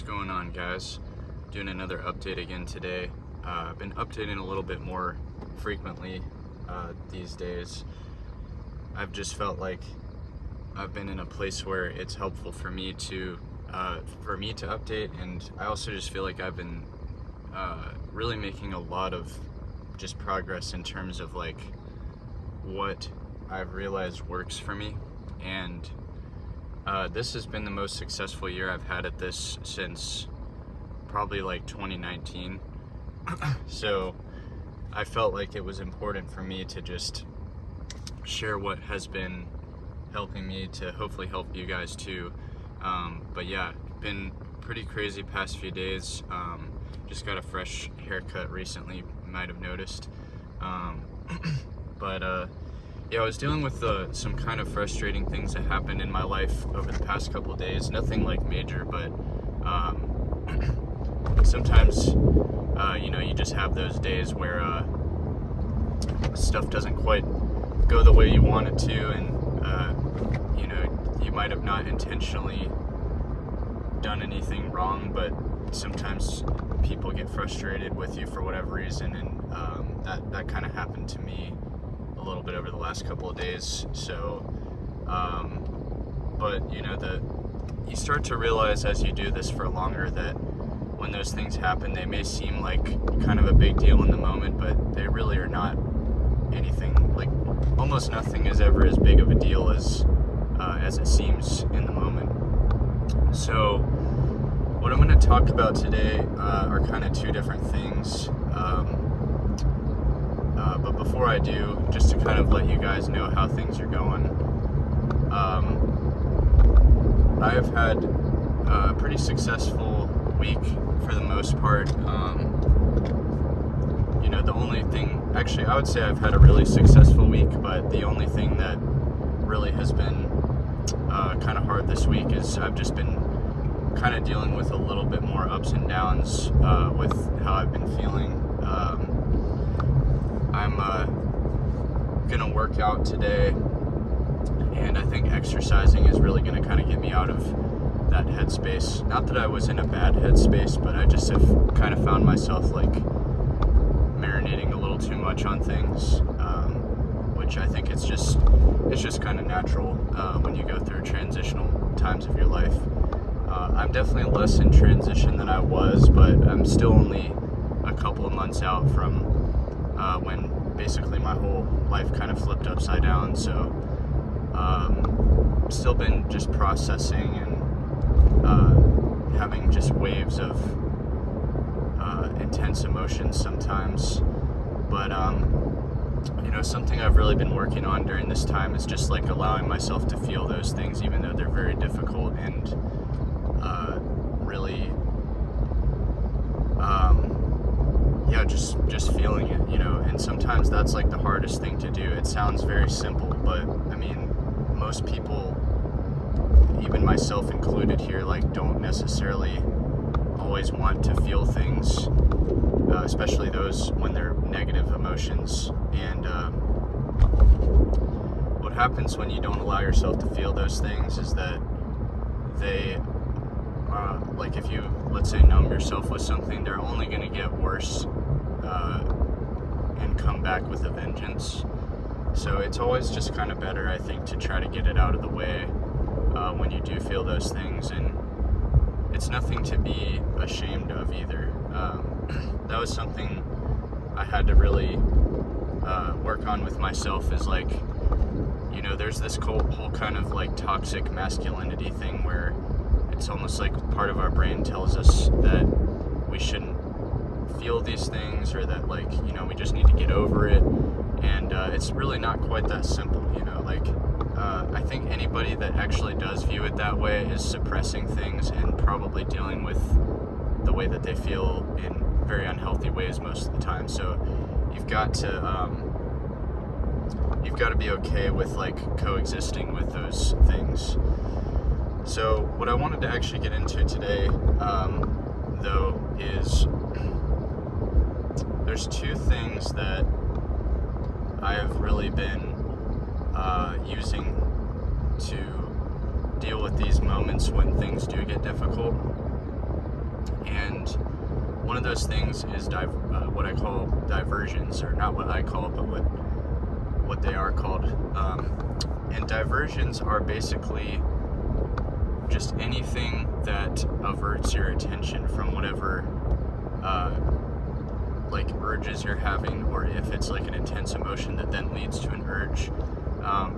What's going on, guys? Doing another update again today. I've been updating a little bit more frequently these days. I've just felt like I've been in a place where it's helpful for me to update, and I also just feel like I've been really making a lot of just progress in terms of like what I've realized works for me. And this has been the most successful year I've had at this since probably like 2019. So I felt like it was important for me to just share what has been helping me to hopefully help you guys too. But yeah, been pretty crazy past few days. Just got a fresh haircut recently, you might have noticed. Yeah, I was dealing with some kind of frustrating things that happened in my life over the past couple of days. Nothing like major, but sometimes, you just have those days where stuff doesn't quite go the way you want it to, and you might have not intentionally done anything wrong, but sometimes people get frustrated with you for whatever reason, and that kind of happened to me a little bit over the last couple of days. So but you start to realize as you do this for longer that when those things happen, they may seem like kind of a big deal in the moment, but they really are not anything. Like almost nothing is ever as big of a deal as it seems in the moment. So what I'm going to talk about today are kind of two different things. But before I do, just to kind of let you guys know how things are going, I have had a pretty successful week for the most part. The only thing, actually, I would say I've had a really successful week, but the only thing that really has been kind of hard this week is I've just been kind of dealing with a little bit more ups and downs with how I've been feeling. I'm gonna work out today, and I think exercising is really gonna kind of get me out of that headspace. Not that I was in a bad headspace, but I just have kind of found myself like marinating a little too much on things, which I think it's just kind of natural when you go through transitional times of your life. I'm definitely less in transition than I was, but I'm still only a couple of months out from when basically my whole life kind of flipped upside down. So still been just processing and having just waves of intense emotions sometimes. But something I've really been working on during this time is just like allowing myself to feel those things, even though they're very difficult, and really just feeling it, and sometimes that's like the hardest thing to do. It sounds very simple, but I mean, most people, even myself included here, like don't necessarily always want to feel things, especially those when they're negative emotions. And what happens when you don't allow yourself to feel those things is that they like if you, let's say, numb yourself with something, they're only going to get worse and come back with a vengeance. So it's always just kind of better, I think, to try to get it out of the way when you do feel those things. And it's nothing to be ashamed of either. That was something I had to really work on with myself, is like, there's this whole kind of like toxic masculinity thing where it's almost like part of our brain tells us that we shouldn't feel these things, or that like, we just need to get over it. And it's really not quite that simple, I think anybody that actually does view it that way is suppressing things and probably dealing with the way that they feel in very unhealthy ways most of the time. So you've got to be okay with like coexisting with those things. So what I wanted to actually get into today, though, is there's two things that I have really been using to deal with these moments when things do get difficult. one of those things is what I call diversions, or not what I call it, but what they are called. And diversions are basically just anything that averts your attention from whatever like urges you're having, or if it's like an intense emotion that then leads to an urge.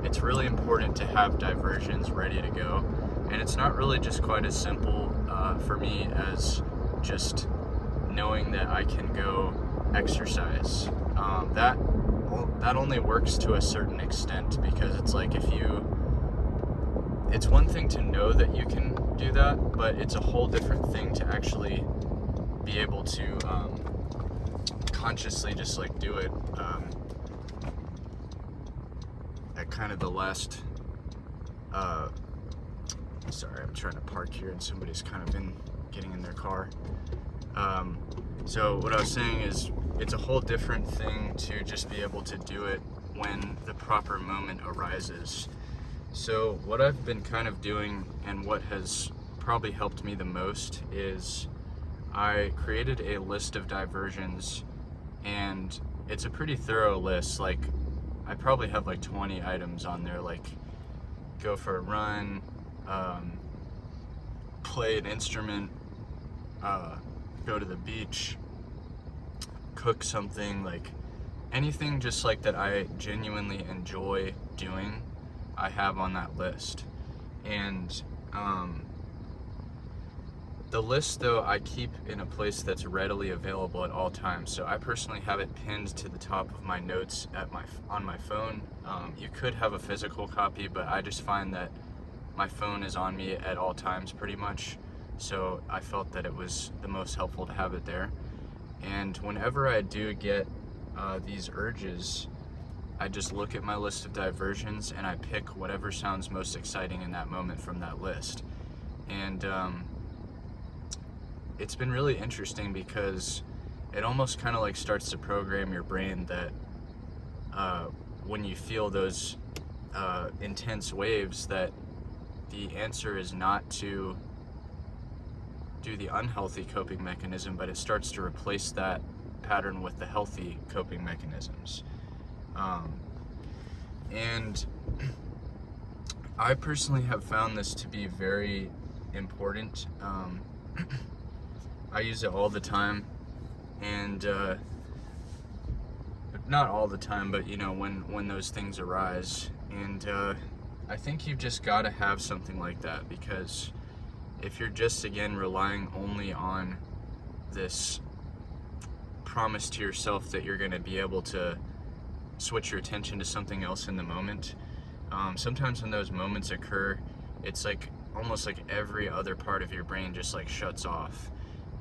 It's really important to have diversions ready to go, and it's not really just quite as simple for me as just knowing that I can go exercise. That only works to a certain extent, because it's like it's one thing to know that you can do that, but it's a whole different thing to actually be able to consciously just like do it. At kind of the last sorry, I'm trying to park here and somebody's kind of been getting in their car. So what I was saying is, it's a whole different thing to just be able to do it when the proper moment arises. So what I've been kind of doing, and what has probably helped me the most, is I created a list of diversions, and it's a pretty thorough list. Like, I probably have like 20 items on there, like go for a run, play an instrument, go to the beach, cook something, like anything just like that I genuinely enjoy doing, I have on that list. And the list, though, I keep in a place that's readily available at all times. So I personally have it pinned to the top of my notes on my phone. You could have a physical copy, but I just find that my phone is on me at all times pretty much. So I felt that it was the most helpful to have it there. And whenever I do get these urges, I just look at my list of diversions and I pick whatever sounds most exciting in that moment from that list. And it's been really interesting, because it almost kind of like starts to program your brain that when you feel those intense waves, that the answer is not to do the unhealthy coping mechanism, but it starts to replace that pattern with the healthy coping mechanisms. And I personally have found this to be very important. I use it all the time, and not all the time, but you know, when those things arise. And I think you've just got to have something like that, because if you're just, again, relying only on this promise to yourself that you're going to be able to switch your attention to something else in the moment, sometimes when those moments occur, it's like almost like every other part of your brain just like shuts off.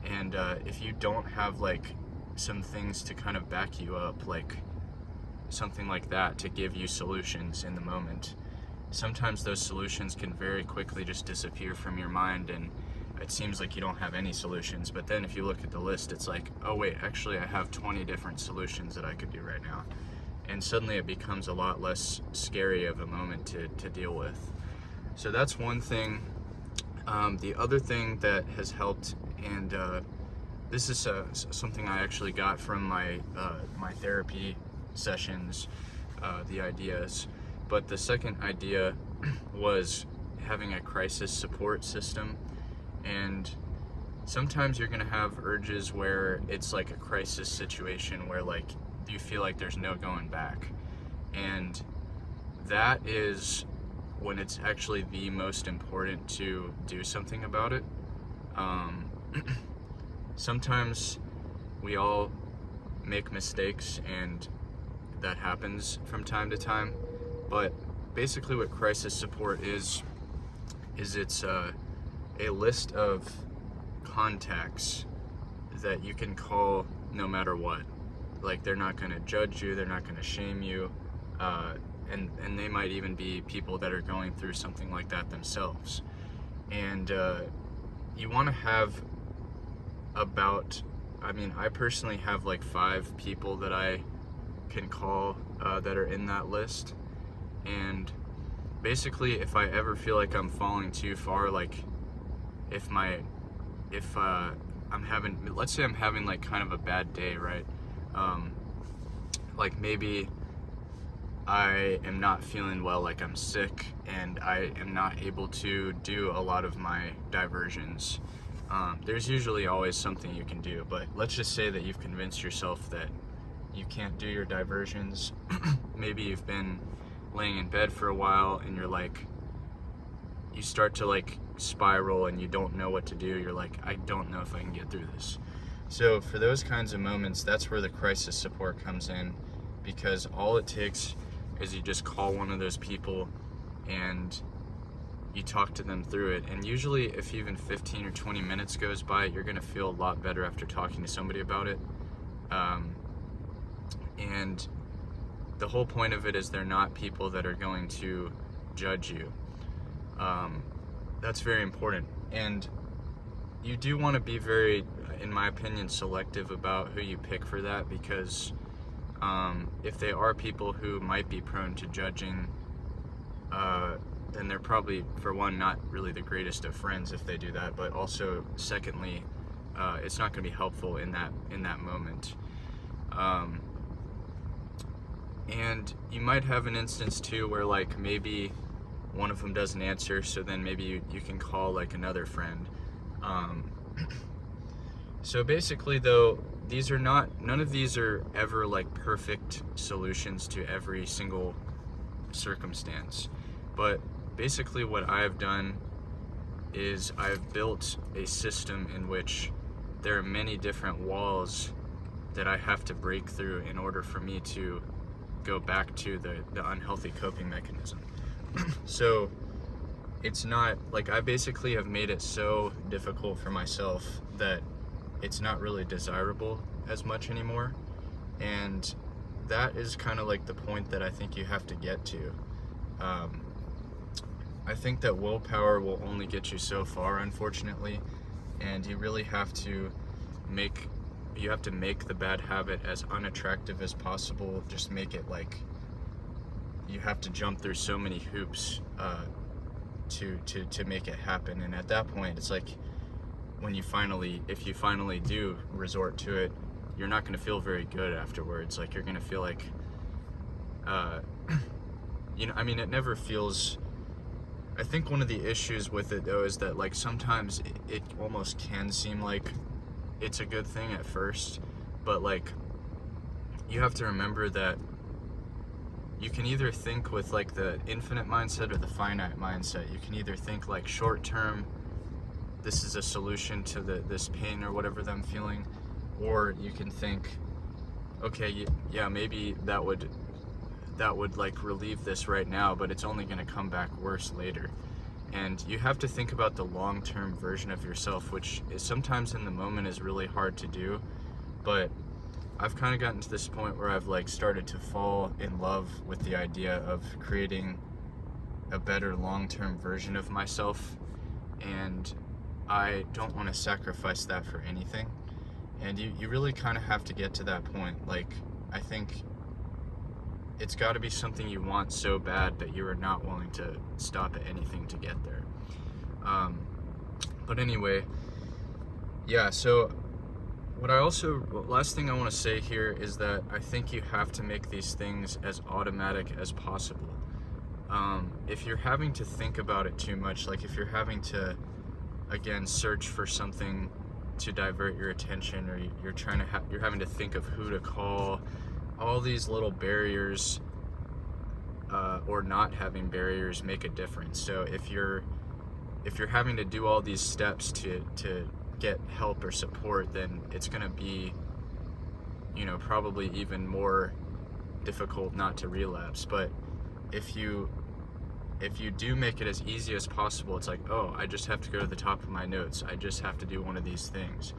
And if you don't have like some things to kind of back you up, like something like that to give you solutions in the moment, sometimes those solutions can very quickly just disappear from your mind, and it seems like you don't have any solutions. But then if you look at the list, it's like, oh wait, actually I have 20 different solutions that I could do right now. And suddenly it becomes a lot less scary of a moment to deal with. So that's one thing. The other thing that has helped, and this is something I actually got from my therapy sessions, the ideas. But the second idea was having a crisis support system. And sometimes you're gonna have urges where it's like a crisis situation where like you feel like there's no going back. And that is when it's actually the most important to do something about it. Sometimes we all make mistakes, and that happens from time to time. But basically what crisis support is it's a list of contacts that you can call no matter what. Like, they're not going to judge you, they're not going to shame you, and they might even be people that are going through something like that themselves. And you want to have I personally have like 5 people that I can call that are in that list. And basically, if I ever feel like I'm falling too far, like if let's say I'm having like kind of a bad day, right? Like maybe I am not feeling well, like I'm sick, and I am not able to do a lot of my diversions. There's usually always something you can do, but let's just say that you've convinced yourself that you can't do your diversions. Maybe you've been laying in bed for a while and you start to like spiral and you don't know what to do. You're like, I don't know if I can get through this. So for those kinds of moments, that's where the crisis support comes in, because all it takes is you just call one of those people and you talk to them through it. And usually if even 15 or 20 minutes goes by, you're gonna feel a lot better after talking to somebody about it. And the whole point of it is they're not people that are going to judge you. That's very important. And you do want to be very, in my opinion, selective about who you pick for that, because if they are people who might be prone to judging, then they're probably, for one, not really the greatest of friends if they do that, but also, secondly, it's not going to be helpful in that moment. And you might have an instance too where like maybe one of them doesn't answer, so then maybe you can call like another friend. So basically though, none of these are ever like perfect solutions to every single circumstance. But basically what I have done is I've built a system in which there are many different walls that I have to break through in order for me to go back to the unhealthy coping mechanism. So it's not like, I basically have made it so difficult for myself that it's not really desirable as much anymore. And that is kind of like the point that I think you have to get to. I think that willpower will only get you so far, unfortunately, and you really have to make the bad habit as unattractive as possible. Just make it like you have to jump through so many hoops to make it happen. And at that point, it's like if you finally do resort to it, you're not going to feel very good afterwards. Like you're going to feel like, it never feels. I think one of the issues with it though is that like sometimes it almost can seem like it's a good thing at first, but like you have to remember that you can either think with like the infinite mindset or the finite mindset. You can either think like short term, this is a solution to this pain or whatever that I'm feeling, or you can think, okay, yeah, maybe that would like relieve this right now, but it's only going to come back worse later. And you have to think about the long-term version of yourself, which is sometimes in the moment is really hard to do. But I've kind of gotten to this point where I've like started to fall in love with the idea of creating a better long-term version of myself, and I don't want to sacrifice that for anything. And you really kind of have to get to that point. Like, I think it's got to be something you want so bad that you are not willing to stop at anything to get there. But anyway, yeah, so last thing I want to say here is that I think you have to make these things as automatic as possible. If you're having to think about it too much, like if you're having to, again, search for something to divert your attention, or you're having to think of who to call, all these little barriers or not having barriers make a difference. So if you're having to do all these steps to get help or support, then it's going to be, probably even more difficult not to relapse. But if you do make it as easy as possible, it's like, oh, I just have to go to the top of my notes, I just have to do one of these things.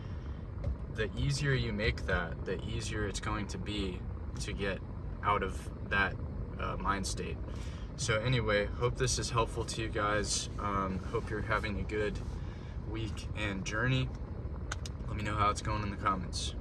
The easier you make that, the easier it's going to be to get out of that mind state. So anyway, hope this is helpful to you guys. Hope you're having a good week and journey. Let me know how it's going in the comments.